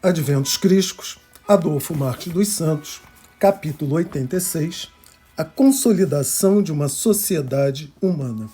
Adventos Crísticos, Adolfo Marques dos Santos, capítulo 86, a consolidação de uma sociedade humana.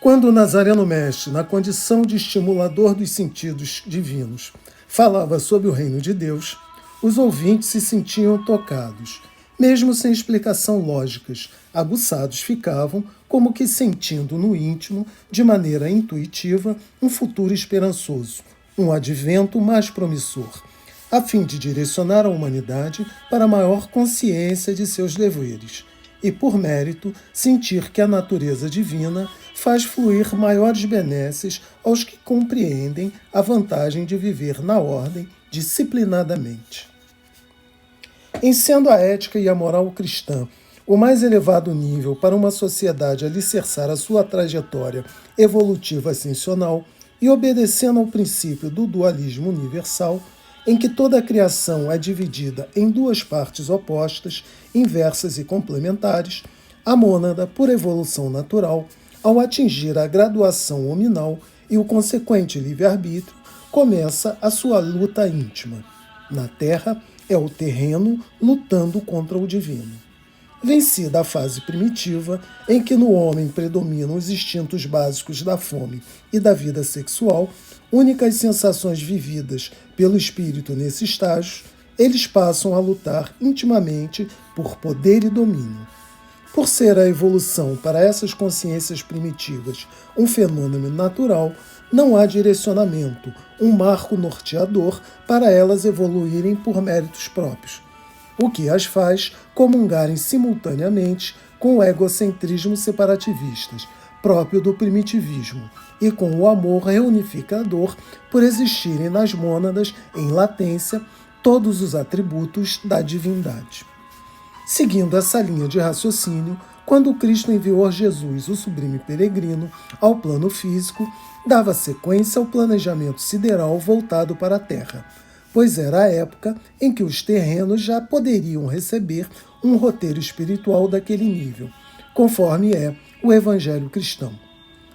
Quando o Nazareno Mestre, na condição de estimulador dos sentidos divinos, falava sobre o reino de Deus, os ouvintes se sentiam tocados, mesmo sem explicação lógicas, aguçados ficavam, como que sentindo no íntimo, de maneira intuitiva, um futuro esperançoso, um advento mais promissor, a fim de direcionar a humanidade para a maior consciência de seus deveres e, por mérito, sentir que a natureza divina faz fluir maiores benesses aos que compreendem a vantagem de viver na ordem disciplinadamente. Em sendo a ética e a moral cristã o mais elevado nível para uma sociedade alicerçar a sua trajetória evolutiva ascensional, e obedecendo ao princípio do dualismo universal, em que toda a criação é dividida em duas partes opostas, inversas e complementares, a mônada, por evolução natural, ao atingir a graduação hominal e o consequente livre-arbítrio, começa a sua luta íntima. Na Terra, é o terreno lutando contra o divino. Vencida a fase primitiva, em que no homem predominam os instintos básicos da fome e da vida sexual, únicas sensações vividas pelo espírito nesse estágio, eles passam a lutar intimamente por poder e domínio. Por ser a evolução para essas consciências primitivas um fenômeno natural, não há direcionamento, um marco norteador para elas evoluírem por méritos próprios, o que as faz comungarem simultaneamente com o egocentrismo separativistas, próprio do primitivismo, e com o amor reunificador por existirem nas mônadas, em latência, todos os atributos da divindade. Seguindo essa linha de raciocínio, quando Cristo enviou Jesus, o sublime peregrino, ao plano físico, dava sequência ao planejamento sideral voltado para a Terra, pois era a época em que os terrenos já poderiam receber um roteiro espiritual daquele nível, conforme é o Evangelho cristão.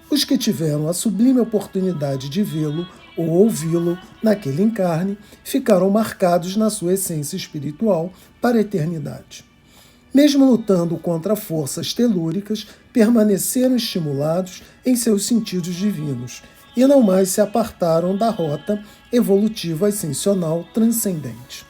Os que tiveram a sublime oportunidade de vê-lo ou ouvi-lo naquele encarne ficaram marcados na sua essência espiritual para a eternidade. Mesmo lutando contra forças telúricas, permaneceram estimulados em seus sentidos divinos e não mais se apartaram da rota evolutiva ascensional transcendente.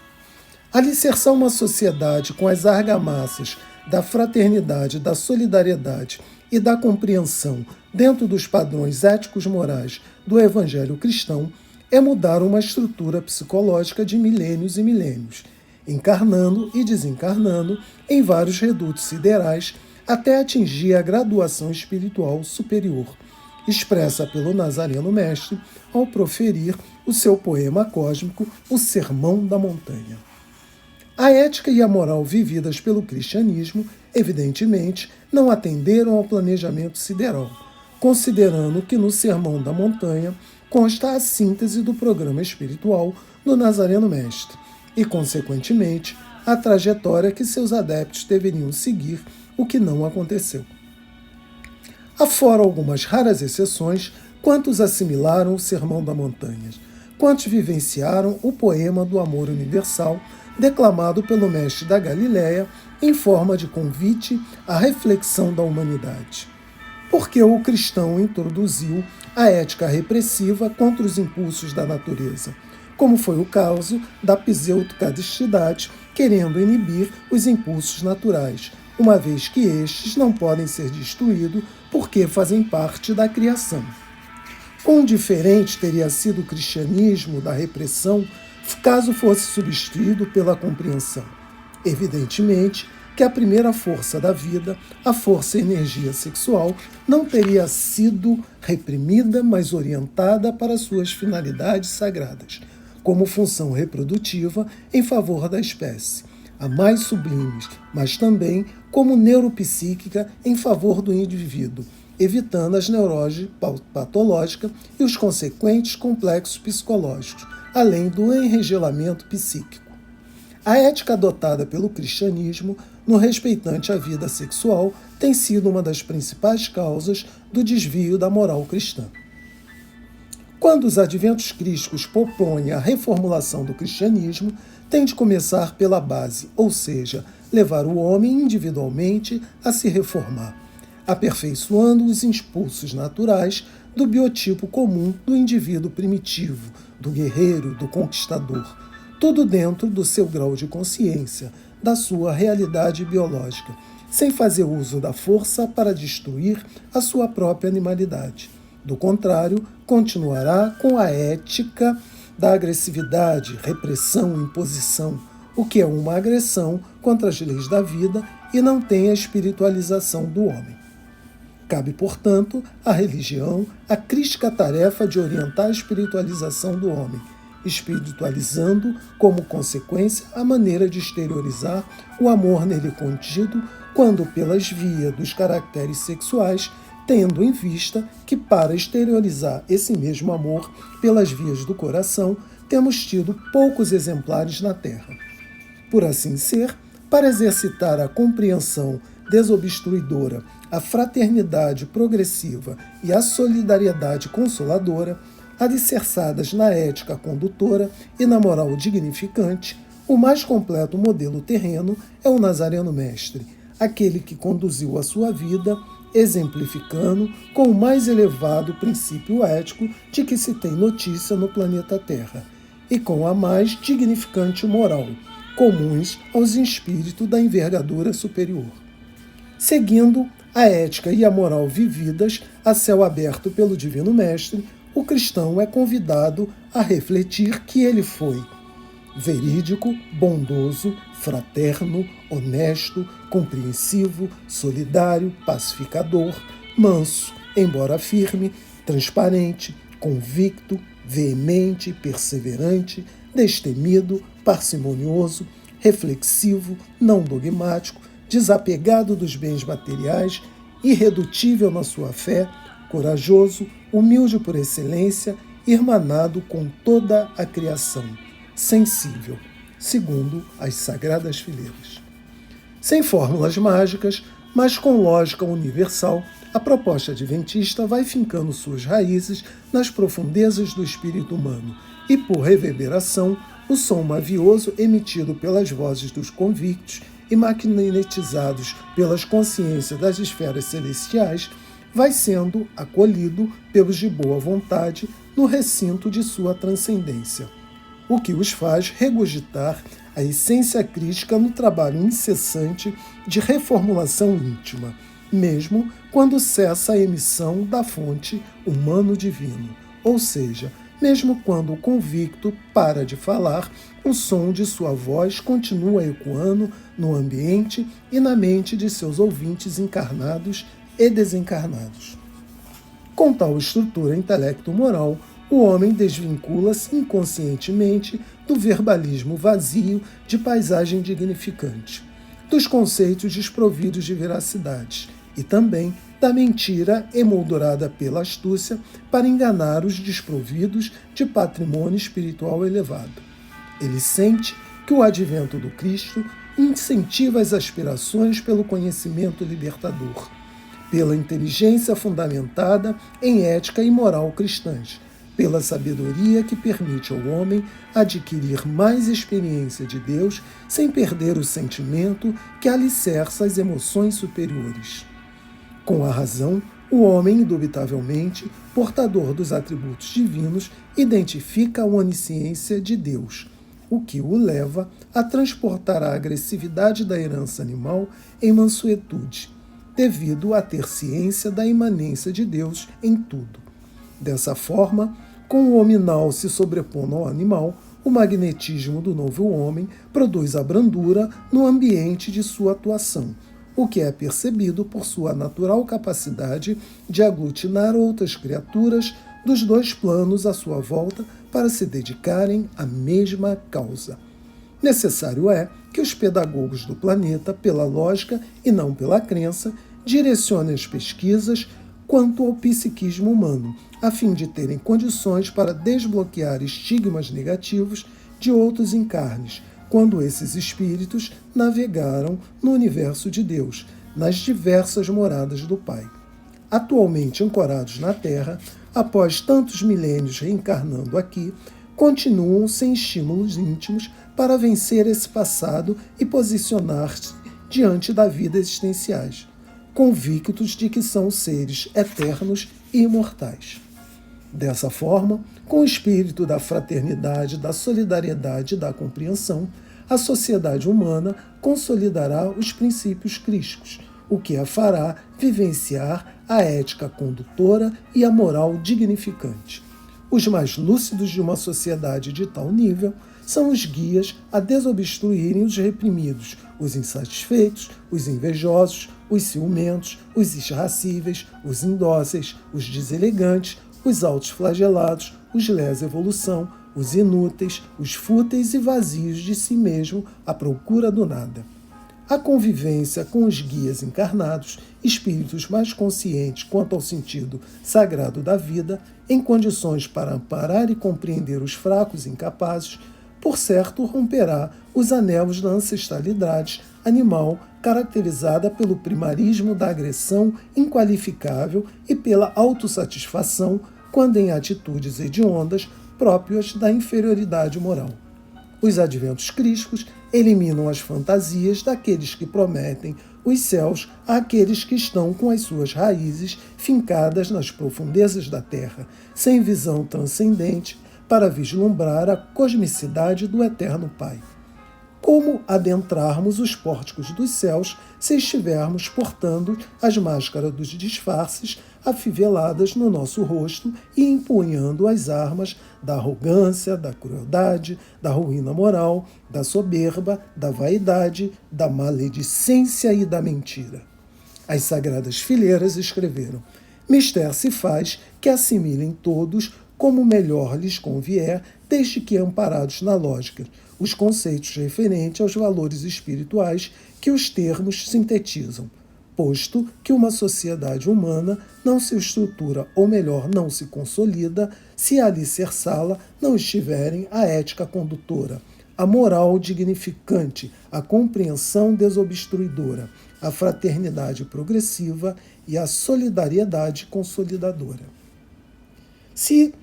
Alicerçar uma sociedade com as argamassas da fraternidade, da solidariedade e da compreensão dentro dos padrões éticos-morais do Evangelho cristão é mudar uma estrutura psicológica de milênios e milênios, encarnando e desencarnando em vários redutos siderais até atingir a graduação espiritual superior, expressa pelo Nazareno Mestre ao proferir o seu poema cósmico, O Sermão da Montanha. A ética e a moral vividas pelo cristianismo, evidentemente, não atenderam ao planejamento sideral, considerando que no Sermão da Montanha consta a síntese do programa espiritual do Nazareno Mestre e, consequentemente, a trajetória que seus adeptos deveriam seguir, o que não aconteceu. Afora algumas raras exceções, quantos assimilaram o Sermão da Montanha? Quantos vivenciaram o poema do amor universal, declamado pelo mestre da Galileia, em forma de convite à reflexão da humanidade? Porque o cristão introduziu a ética repressiva contra os impulsos da natureza, como foi o caso da pseudo-castidade, querendo inibir os impulsos naturais, uma vez que estes não podem ser destruídos porque fazem parte da criação. Quão diferente teria sido o cristianismo da repressão caso fosse substituído pela compreensão? Evidentemente que a primeira força da vida, a força e energia sexual, não teria sido reprimida, mas orientada para suas finalidades sagradas, como função reprodutiva em favor da espécie, a mais sublimes, mas também como neuropsíquica em favor do indivíduo, evitando as neuroses patológicas e os consequentes complexos psicológicos, além do enregelamento psíquico. A ética adotada pelo cristianismo no respeitante à vida sexual tem sido uma das principais causas do desvio da moral cristã. Quando os adventos crísticos propõem a reformulação do cristianismo, tem de começar pela base, ou seja, levar o homem individualmente a se reformar, aperfeiçoando os impulsos naturais do biotipo comum do indivíduo primitivo, do guerreiro, do conquistador, tudo dentro do seu grau de consciência, da sua realidade biológica, sem fazer uso da força para destruir a sua própria animalidade. Do contrário, continuará com a ética da agressividade, repressão, imposição, o que é uma agressão contra as leis da vida e não tem a espiritualização do homem. Cabe, portanto, à religião a crítica tarefa de orientar a espiritualização do homem, espiritualizando, como consequência, a maneira de exteriorizar o amor nele contido, quando pelas vias dos caracteres sexuais, tendo em vista que, para exteriorizar esse mesmo amor pelas vias do coração, temos tido poucos exemplares na Terra. Por assim ser, para exercitar a compreensão desobstruidora, a fraternidade progressiva e a solidariedade consoladora, alicerçadas na ética condutora e na moral dignificante, o mais completo modelo terreno é o Nazareno Mestre, aquele que conduziu a sua vida exemplificando com o mais elevado princípio ético de que se tem notícia no planeta Terra, e com a mais dignificante moral, comuns aos espíritos da envergadura superior. Seguindo a ética e a moral vividas a céu aberto pelo Divino Mestre, o cristão é convidado a refletir que ele foi verídico, bondoso, fraterno, honesto, compreensivo, solidário, pacificador, manso, embora firme, transparente, convicto, veemente, perseverante, destemido, parcimonioso, reflexivo, não dogmático, desapegado dos bens materiais, irredutível na sua fé, corajoso, humilde por excelência, irmanado com toda a criação, sensível, segundo as sagradas fileiras. Sem fórmulas mágicas, mas com lógica universal, a proposta adventista vai fincando suas raízes nas profundezas do espírito humano e, por reverberação, o som mavioso emitido pelas vozes dos convictos e magnetizados pelas consciências das esferas celestiais vai sendo acolhido pelos de boa vontade no recinto de sua transcendência, o que os faz regurgitar a essência crítica no trabalho incessante de reformulação íntima, mesmo quando cessa a emissão da fonte humano-divino, ou seja, mesmo quando o convicto para de falar, o som de sua voz continua ecoando no ambiente e na mente de seus ouvintes encarnados e desencarnados. Com tal estrutura intelecto-moral, o homem desvincula-se inconscientemente do verbalismo vazio de paisagem dignificante, dos conceitos desprovidos de veracidade e também da mentira emoldurada pela astúcia para enganar os desprovidos de patrimônio espiritual elevado. Ele sente que o advento do Cristo incentiva as aspirações pelo conhecimento libertador, pela inteligência fundamentada em ética e moral cristãs, pela sabedoria que permite ao homem adquirir mais experiência de Deus sem perder o sentimento que alicerça as emoções superiores. Com a razão, o homem, indubitavelmente, portador dos atributos divinos, identifica a onisciência de Deus, o que o leva a transportar a agressividade da herança animal em mansuetude, devido a ter ciência da imanência de Deus em tudo. Dessa forma, com o hominal se sobrepondo ao animal, o magnetismo do novo homem produz a brandura no ambiente de sua atuação, o que é percebido por sua natural capacidade de aglutinar outras criaturas dos dois planos à sua volta para se dedicarem à mesma causa. Necessário é que os pedagogos do planeta, pela lógica e não pela crença, direcionem as pesquisas quanto ao psiquismo humano, a fim de terem condições para desbloquear estigmas negativos de outros encarnes, quando esses espíritos navegaram no universo de Deus, nas diversas moradas do Pai. Atualmente ancorados na Terra, após tantos milênios reencarnando aqui, continuam sem estímulos íntimos para vencer esse passado e posicionar-se diante da vida existenciais, convictos de que são seres eternos e imortais. Dessa forma, com o espírito da fraternidade, da solidariedade e da compreensão, a sociedade humana consolidará os princípios crísticos, o que a fará vivenciar a ética condutora e a moral dignificante. Os mais lúcidos de uma sociedade de tal nível são os guias a desobstruírem os reprimidos, os insatisfeitos, os invejosos, os ciumentos, os irracíveis, os indóceis, os deselegantes, os autoflagelados, os lés-evolução, os inúteis, os fúteis e vazios de si mesmo à procura do nada. A convivência com os guias encarnados, espíritos mais conscientes quanto ao sentido sagrado da vida, em condições para amparar e compreender os fracos e incapazes, por certo romperá os anelos da ancestralidade animal, caracterizada pelo primarismo da agressão inqualificável e pela autossatisfação quando em atitudes hediondas próprias da inferioridade moral. Os adventos crísticos eliminam as fantasias daqueles que prometem os céus àqueles que estão com as suas raízes fincadas nas profundezas da terra, sem visão transcendente para vislumbrar a cosmicidade do Eterno Pai. Como adentrarmos os pórticos dos céus se estivermos portando as máscaras dos disfarces afiveladas no nosso rosto e empunhando as armas da arrogância, da crueldade, da ruína moral, da soberba, da vaidade, da maledicência e da mentira? As sagradas fileiras escreveram: mister se faz que assimilem todos como melhor lhes convier, desde que amparados na lógica, os conceitos referentes aos valores espirituais que os termos sintetizam, posto que uma sociedade humana não se estrutura, ou melhor, não se consolida, se alicerçá-la não estiverem a ética condutora, a moral dignificante, a compreensão desobstruidora, a fraternidade progressiva e a solidariedade consolidadora. Se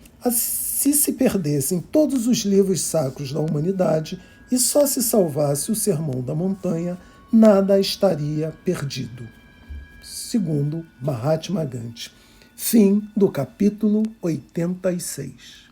perdessem todos os livros sacros da humanidade e só se salvasse o Sermão da Montanha, nada estaria perdido. Segundo Mahatma Gandhi. Fim do capítulo 86.